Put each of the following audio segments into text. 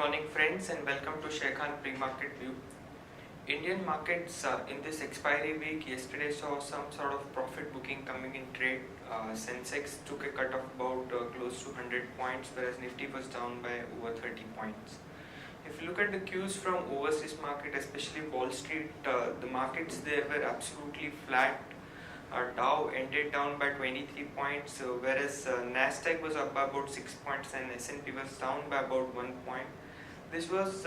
morning friends and welcome to Sharekhan pre-market view. Indian markets in this expiry week yesterday saw some sort of profit booking coming in trade. Sensex took a cut of about close to 100 points, whereas Nifty was down by over 30 points. If you look at the cues from overseas market, especially Wall Street, the markets there were absolutely flat. Dow ended down by 23 points, whereas Nasdaq was up by about 6 points and S&P was down by about 1 point. This was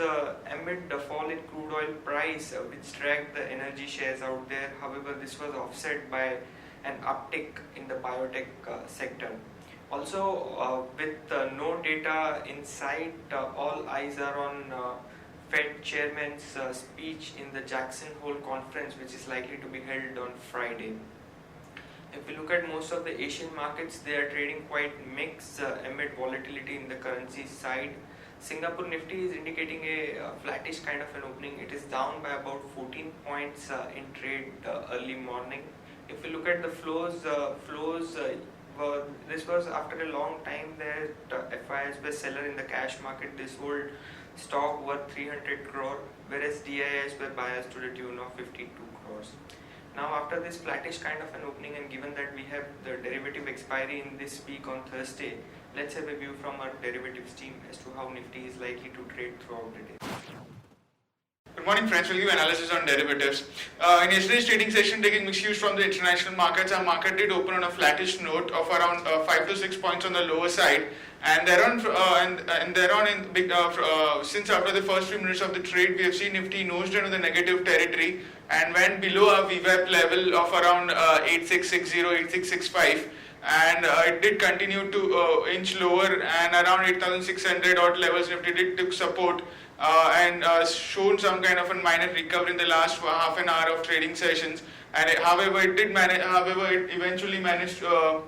amid the fall in crude oil price, which dragged the energy shares out there. However, this was offset by an uptick in the biotech sector. Also, with no data in sight, all eyes are on Fed chairman's speech in the Jackson Hole conference, which is likely to be held on Friday. If we look at most of the Asian markets, they are trading quite mixed amid volatility in the currency side. Singapore Nifty is indicating a flattish kind of an opening. It is down by about 14 points in trade early morning. If we look at the flows, this was after a long time that FIs were seller in the cash market. They sold stock worth 300 crore, whereas DIIs were buyers to the tune of 52 crores. Now after this flattish kind of an opening, and given that we have the derivative expiry in this week on Thursday, let's have a view from our derivatives team as to how Nifty is likely to trade throughout the day. Good morning friends, we'll give analysis on derivatives. In yesterday's trading session, taking mixed cues from the international markets, our market did open on a flattish note of around 5 to 6 points on the lower side, and since after the first few minutes of the trade, we have seen Nifty nosed into the negative territory and went below our VWAP level of around 8660, 8665. And it did continue to inch lower, and around 8600 odd levels Nifty did took support and shown some kind of a minor recovery in the last half an hour of trading sessions. And however, it eventually managed to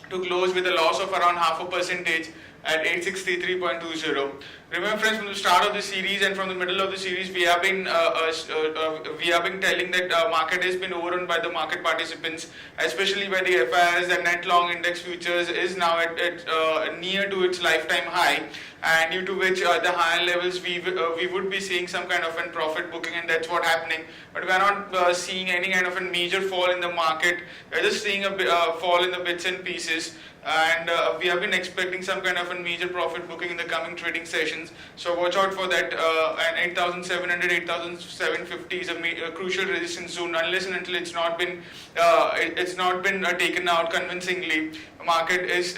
close with a loss of around 0.5% at 8633.20. Remember friends, from the start of the series and from the middle of the series, we have been telling that market has been overrun by the market participants, especially by the FIs. The net long index futures is now at near to its lifetime high, and due to which the higher levels we would be seeing some kind of a profit booking, and that's what happening. But we are not seeing any kind of a major fall in the market. We are just seeing a fall in the bits and pieces, and we have been expecting some kind of a major profit booking in the coming trading sessions. So watch out for that. And 8,700, 8,750 is a crucial resistance zone. Unless and until it's not been taken out convincingly, the market is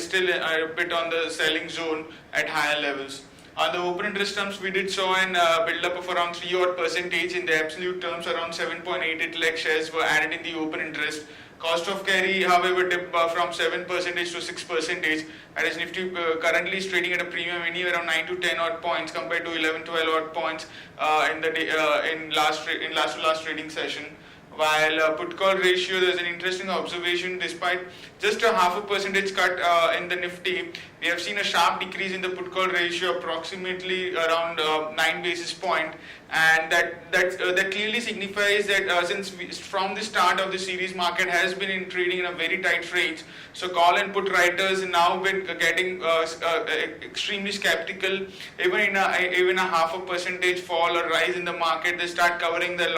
still a bit on the selling zone at higher levels. On the open interest terms, we did saw an build up of around 3% in the absolute terms. Around 7.88 lakh shares were added in the open interest. Cost of carry, however, dipped from 7% to 6%, and is Nifty currently is trading at a premium anywhere around 9 to 10 odd points compared to 11, 12 odd points in last to last trading session. While put call ratio, there is an interesting observation. Despite just a 0.5% cut in the Nifty, we have seen a sharp decrease in the put call ratio, approximately around 9 basis point, and that clearly signifies that since from the start of the series, market has been in trading in a very tight range. So call and put writers now been getting extremely skeptical. Even a 0.5% fall or rise in the market, they start covering their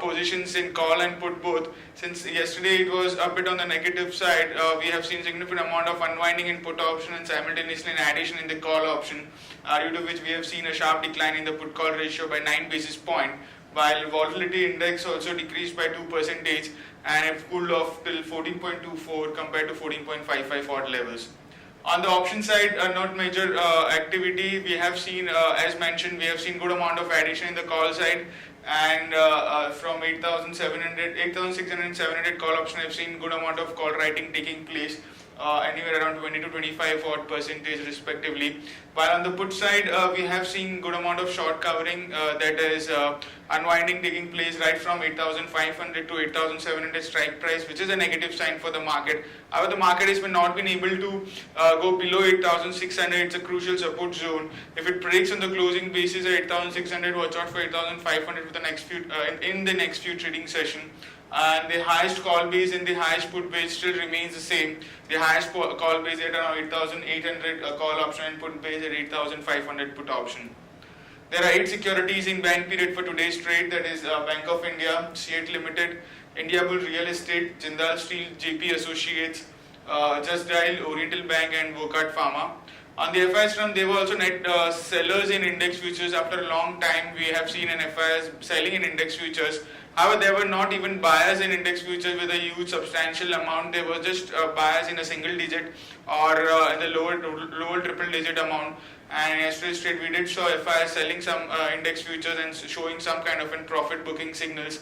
positions in call and put both. Since yesterday it was a bit on the negative side, we have seen significant amount of unwinding in put option and simultaneously an addition in the call option, due to which we have seen a sharp decline in the put call ratio by 9 basis point, while volatility index also decreased by 2% and it cooled off till 14.24 compared to 14.55 odd levels. On the option side, not major activity. We have seen, as mentioned, we have seen good amount of addition in the call side, and from 8,600 and 700 call option, I've seen good amount of call writing taking place, anywhere around 20 to 25 odd percentage respectively. While on the put side, we have seen good amount of short covering, that is unwinding taking place right from 8,500 to 8,700 strike price, which is a negative sign for the market. However, the market has not been able to go below 8,600. It's a crucial support zone. If it breaks on the closing basis at 8,600, watch out for 8,500 for the next few in the next few trading session. and the highest call base and the highest put base still remains the same. The highest call base at around 8,800 call option and put base at 8,500 put option. There are 8 securities in buying period for today's trade, that is Bank of India, CEAT Limited, India Bull Real Estate, Jindal Steel, JP Associates, Just Dial, Oriental Bank and Wockhardt Pharma. On the FIs front, they were also net sellers in index futures. After a long time, we have seen an FIs selling in index futures. However, there were not even buyers in index futures with a huge substantial amount. They were just buyers in a single digit or in the lower triple digit amount. And yesterday's trade, we did saw FIs selling some index futures and showing some kind of profit booking signals.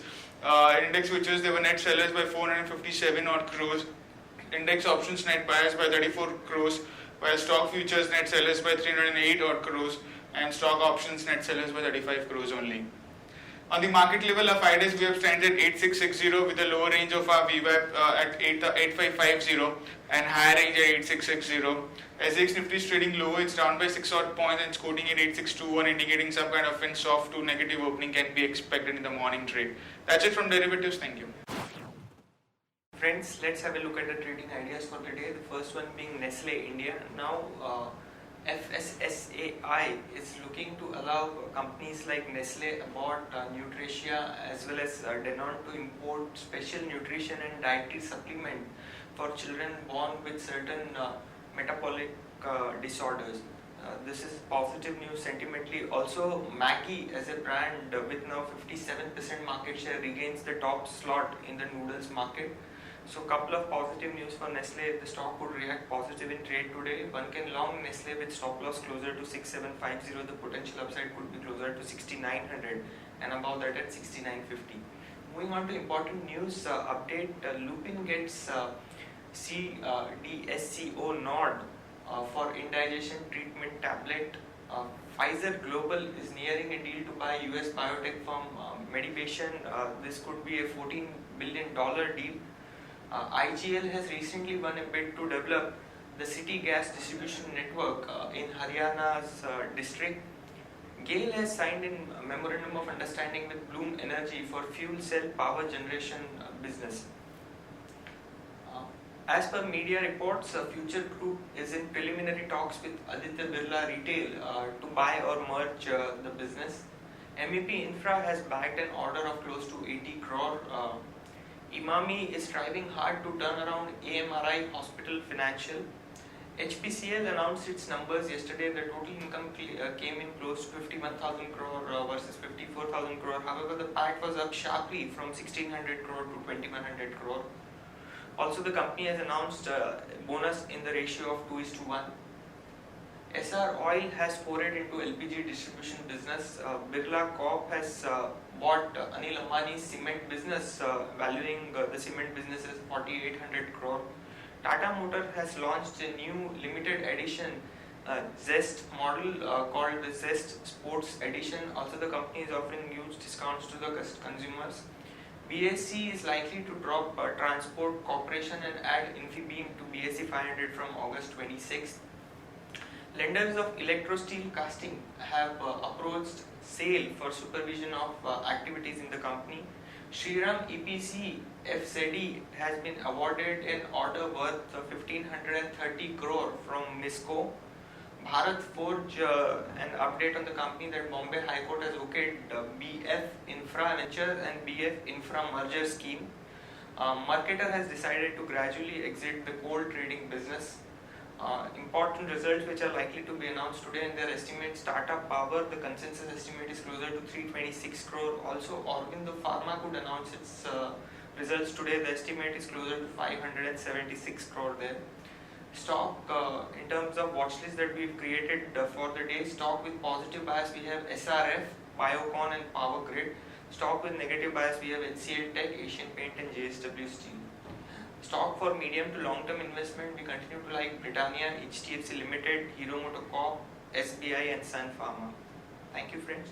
Index futures, they were net sellers by 457 odd crores. Index options net buyers by 34 crores. While stock futures net sellers by 308 odd crores and stock options net sellers by 35 crores only. On the market level, our 5 days VWAP stands at 8660 with a lower range of our VWAP at 8550 and higher range at 8660. SGX Nifty is trading low, it's down by 6 odd points and it's quoting at 8621, indicating some kind of a soft to negative opening can be expected in the morning trade. That's it from derivatives. Thank you. Friends, let's have a look at the trading ideas for the day. The first one being Nestle India. Now, FSSAI is looking to allow companies like Nestle, Abbott, Nutricia as well as Danone to import special nutrition and dietary supplement for children born with certain metabolic disorders. This is positive news sentimentally. Also, Maggi as a brand with now 57% market share regains the top slot in the noodles market. So couple of positive news for Nestle. The stock could react positive in trade today. One can long Nestle with stop loss closer to 6750. The potential upside could be closer to 6900 and above that at 6950. Moving on to important news update. Lupin gets CDSCO nod for indigestion treatment tablet. Pfizer Global is nearing a deal to buy US biotech firm Medivation. This could be a $14 billion deal. IGL has recently won a bid to develop the city gas distribution network in Haryana's district. GAIL has signed a memorandum of understanding with Bloom Energy for fuel cell power generation business. As per media reports, Future Group is in preliminary talks with Aditya Birla Retail to buy or merge the business. MEP Infra has bagged an order of close to 80 crore. Imami is striving hard to turn around AMRI Hospital Financial. HPCL announced its numbers yesterday. The total income came in close to 51,000 crore versus 54,000 crore. However, the PAT was up sharply from 1,600 crore to 2,100 crore. Also, the company has announced a bonus in the ratio of 2:1. SR Oil has forayed into LPG distribution business. Birla Corp has bought Anil Ambani's cement business, valuing the cement business as 4,800 crore. Tata Motor has launched a new limited edition Zest model called the Zest Sports Edition. Also, the company is offering huge discounts to the consumers. BSE is likely to drop Transport Corporation and add Infibeam to BSE 500 from August 26th. Lenders of electro-steel casting have approached SAIL for supervision of activities in the company. Shriram EPC FZE has been awarded an order worth 1,530 crore from NISCO. Bharat Forge, an update on the company that Bombay High Court has okayed BF Infra Venture and BF Infra merger scheme. Marketer has decided to gradually exit the coal trading business. Important results which are likely to be announced today in their estimates. Tata Power, the consensus estimate is closer to 326 crore. Also, Aurobindo Pharma could announce its results today. The estimate is closer to 576 crore there. Stock, in terms of watch list that we've created for the day, stock with positive bias we have SRF, Biocon and Power Grid. Stock with negative bias we have HCL Tech, Asian Paint and JSW Steel. Stock for medium to long term investment, we continue to like Britannia, HDFC Limited, Hero MotoCorp, SBI and Sun Pharma. Thank you friends.